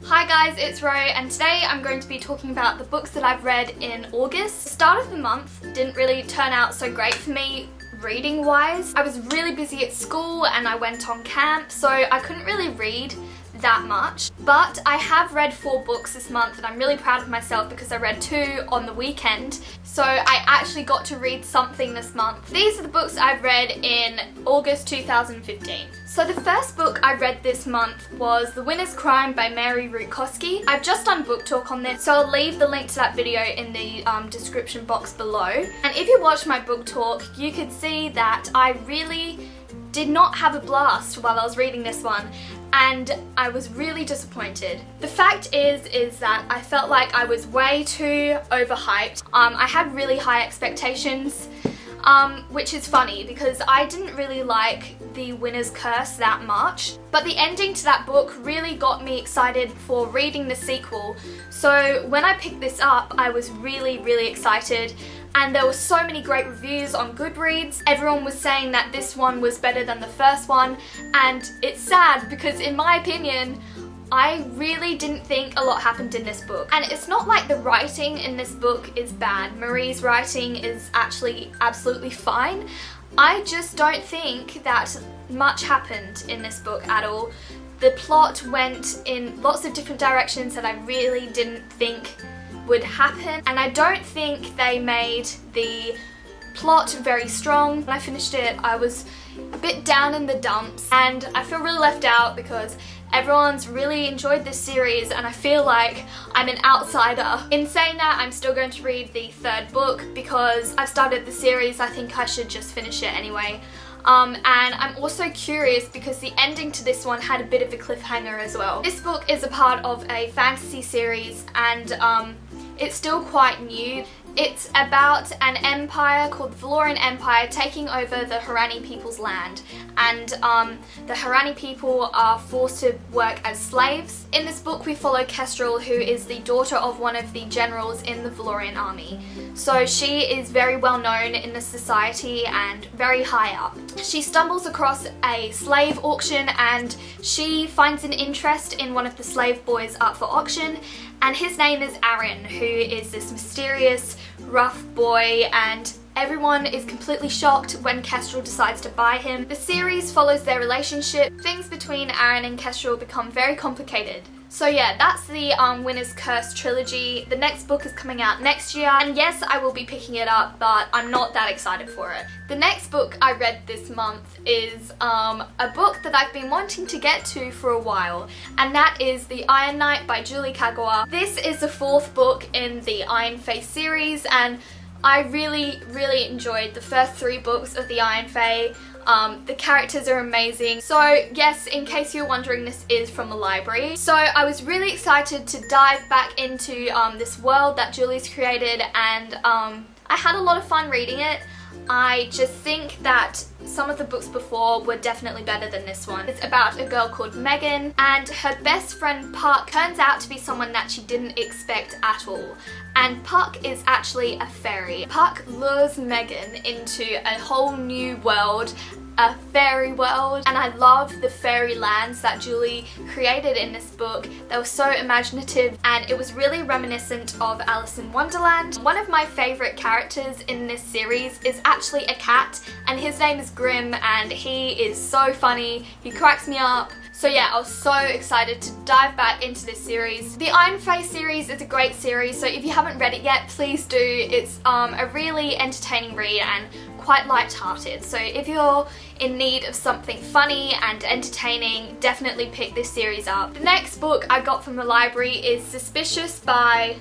Hi guys, it's Ro, and today I'm going to be talking about the books that I've read in August. The start of the month didn't really turn out so great for me reading wise. I was really busy at school and I went on camp, so I couldn't really read that much. But I have read 4 books this month and I'm really proud of myself because I read 2 on the weekend. So I actually got to read something this month. These are the books I've read in August 2015. So the first book I read this month was The Winner's Crime by Mary Rutkowski. I've just done book talk on this, so I'll leave the link to that video in the description box below. And if you watched my book talk, you could see that I really did not have a blast while I was reading this one, and I was really disappointed. The fact is that I felt like I was way too overhyped. I had really high expectations, which is funny because I didn't really like The Winner's Curse that much, but the ending to that book really got me excited for reading the sequel. So when I picked this up, I was really excited, and there were so many great reviews on Goodreads. Everyone was saying that this one was better than the first one, and it's sad because in my opinion, I really didn't think a lot happened in this book. And it's not like the writing in this book is bad. Marie's writing is actually absolutely fine. I just don't think that much happened in this book at all. The plot went in lots of different directions that I really didn't think would happen, and I don't think they made the plot very strong. When I finished it, I was a bit down in the dumps, and I feel really left out because everyone's really enjoyed this series and I feel like I'm an outsider. In saying that, I'm still going to read the 3rd book because I've started the series. I think I should just finish it anyway. And I'm also curious because the ending to this one had a bit of a cliffhanger as well. This book is a part of a fantasy series, and it's still quite new. It's about an empire called the Valorian Empire taking over the Harani people's land, and the Harani people are forced to work as slaves. In this book we follow Kestrel, who is the daughter of one of the generals in the Valorian army. So she is very well known in the society and very high up. She stumbles across a slave auction and she finds an interest in one of the slave boys up for auction, and his name is Aaron, who is this mysterious, rough boy, and everyone is completely shocked when Kestrel decides to buy him. The series follows their relationship. Things between Aaron and Kestrel become very complicated. So yeah, that's the Winner's Curse trilogy. The next book is coming out next year, and yes, I will be picking it up, but I'm not that excited for it. The next book I read this month is a book that I've been wanting to get to for a while, and that is The Iron Knight by Julie Kagawa. This is the 4th book in the Iron Fae series, and I really enjoyed the first 3 books of the Iron Fae. The characters are amazing. So yes, in case you're wondering, this is from the library. So I was really excited to dive back into this world that Julie's created, and I had a lot of fun reading it. I just think that some of the books before were definitely better than this one. It's about a girl called Megan, and her best friend Puck turns out to be someone that she didn't expect at all. And Puck is actually a fairy. Puck lures Megan into a whole new world, a fairy world, and I love the fairy lands that Julie created in this book. They were so imaginative, and it was really reminiscent of Alice in Wonderland. One of my favourite characters in this series is actually a cat, and his name is Grim, and he is so funny. He cracks me up. So yeah, I was so excited to dive back into this series. The Iron Fae series is a great series, so if you haven't read it yet, please do. It's a really entertaining read and quite light-hearted. So if you're in need of something funny and entertaining, definitely pick this series up. The next book I got from the library is Suspicious by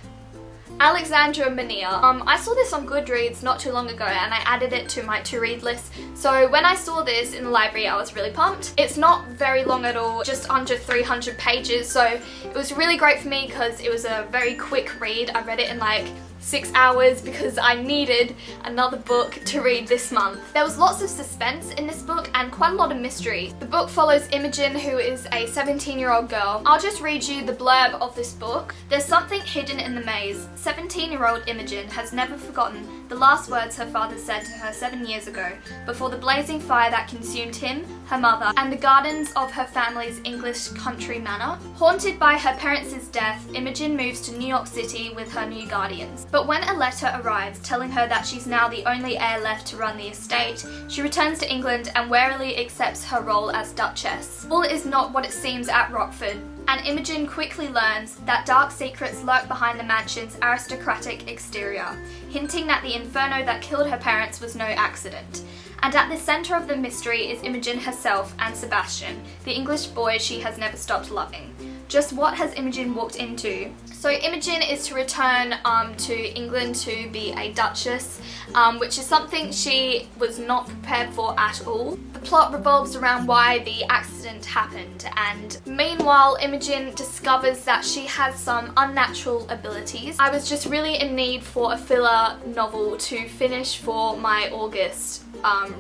Alexandra Mania. I saw this on Goodreads not too long ago and I added it to my to-read list. So when I saw this in the library, I was really pumped. It's not very long at all, just under 300 pages, so it was really great for me because it was a very quick read. I read it in like 6 hours because I needed another book to read this month. There was lots of suspense in this book and quite a lot of mystery. The book follows Imogen, who is a 17-year-old girl. I'll just read you the blurb of this book. There's something hidden in the maze. 17-year-old Imogen has never forgotten the last words her father said to her 7 years ago, before the blazing fire that consumed him, her mother, and the gardens of her family's English country manor. Haunted by her parents' death, Imogen moves to New York City with her new guardians. But when a letter arrives telling her that she's now the only heir left to run the estate, she returns to England and warily accepts her role as Duchess. All is not what it seems at Rockford, and Imogen quickly learns that dark secrets lurk behind the mansion's aristocratic exterior, hinting that the inferno that killed her parents was no accident. And at the centre of the mystery is Imogen herself and Sebastian, the English boy she has never stopped loving. Just what has Imogen walked into? So Imogen is to return to England to be a duchess, which is something she was not prepared for at all. The plot revolves around why the accident happened, and meanwhile Imogen discovers that she has some unnatural abilities. I was just really in need for a filler novel to finish for my August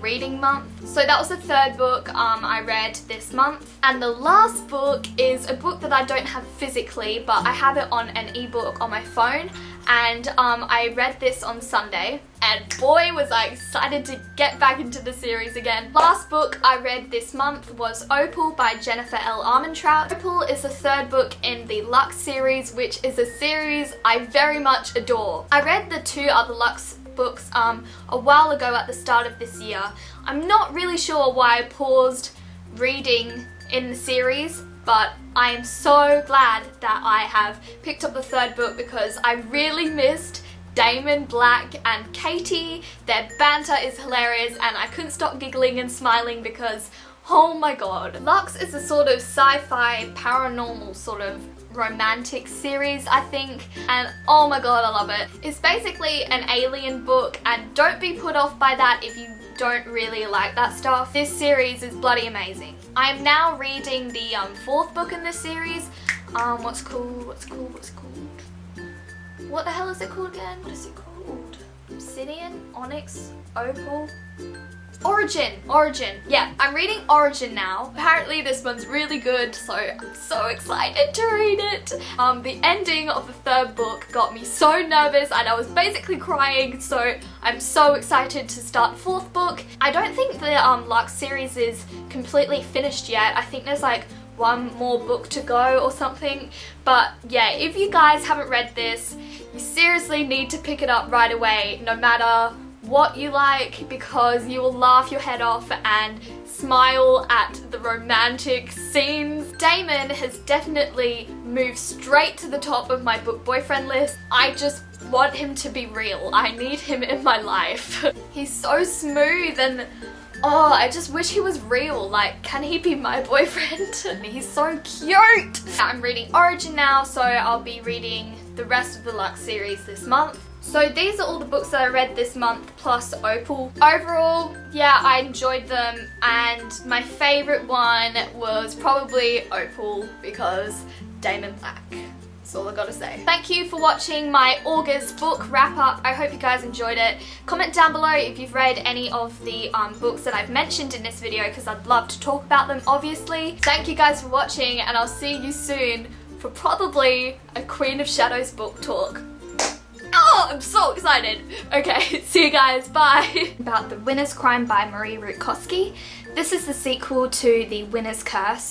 reading month. So that was the third book I read this month, and the last book is a book that I don't have physically, but I have it on an ebook on my phone, and I read this on Sunday, and boy was I excited to get back into the series again. Last book I read this month was Opal by Jennifer L. Armentrout. Opal is the third book in the Lux series, which is a series I very much adore. I read the two other Lux books a while ago at the start of this year. I'm not really sure why I paused reading in the series, but I am so glad that I have picked up the third book because I really missed Damon, Black and Katie. Their banter is hilarious and I couldn't stop giggling and smiling because oh my god. Lux is a sort of sci-fi paranormal sort of romantic series, I think, and oh my god, I love it. It's basically an alien book, and don't be put off by that if you don't really like that stuff. This series is bloody amazing. I am now reading the fourth book in this series. What's it called? What the hell is it called again? What is it called? Obsidian? Onyx? Opal? Origin. Yeah, I'm reading Origin now. Apparently this one's really good, so I'm so excited to read it. The ending of the third book got me so nervous and I was basically crying, so I'm so excited to start the fourth book. I don't think the Lux series is completely finished yet. I think there's like one more book to go or something, but yeah, if you guys haven't read this, you seriously need to pick it up right away, no matter what you like, because you will laugh your head off and smile at the romantic scenes. Damon has definitely moved straight to the top of my book boyfriend list. I just want him to be real. I need him in my life. He's so smooth and oh, I just wish he was real. Like, can he be my boyfriend? He's so cute. I'm reading Origin now, so I'll be reading the rest of the Lux series this month. So these are all the books that I read this month, plus Opal. Overall, yeah, I enjoyed them, and my favourite one was probably Opal because Damon Black. That's all I gotta say. Thank you for watching my August book wrap up. I hope you guys enjoyed it. Comment down below if you've read any of the books that I've mentioned in this video, because I'd love to talk about them, obviously. Thank you guys for watching, and I'll see you soon for probably a Queen of Shadows book talk. Oh, I'm so excited. Okay, see you guys, bye. About The Winner's Crime by Marie Rutkowski. This is the sequel to The Winner's Curse.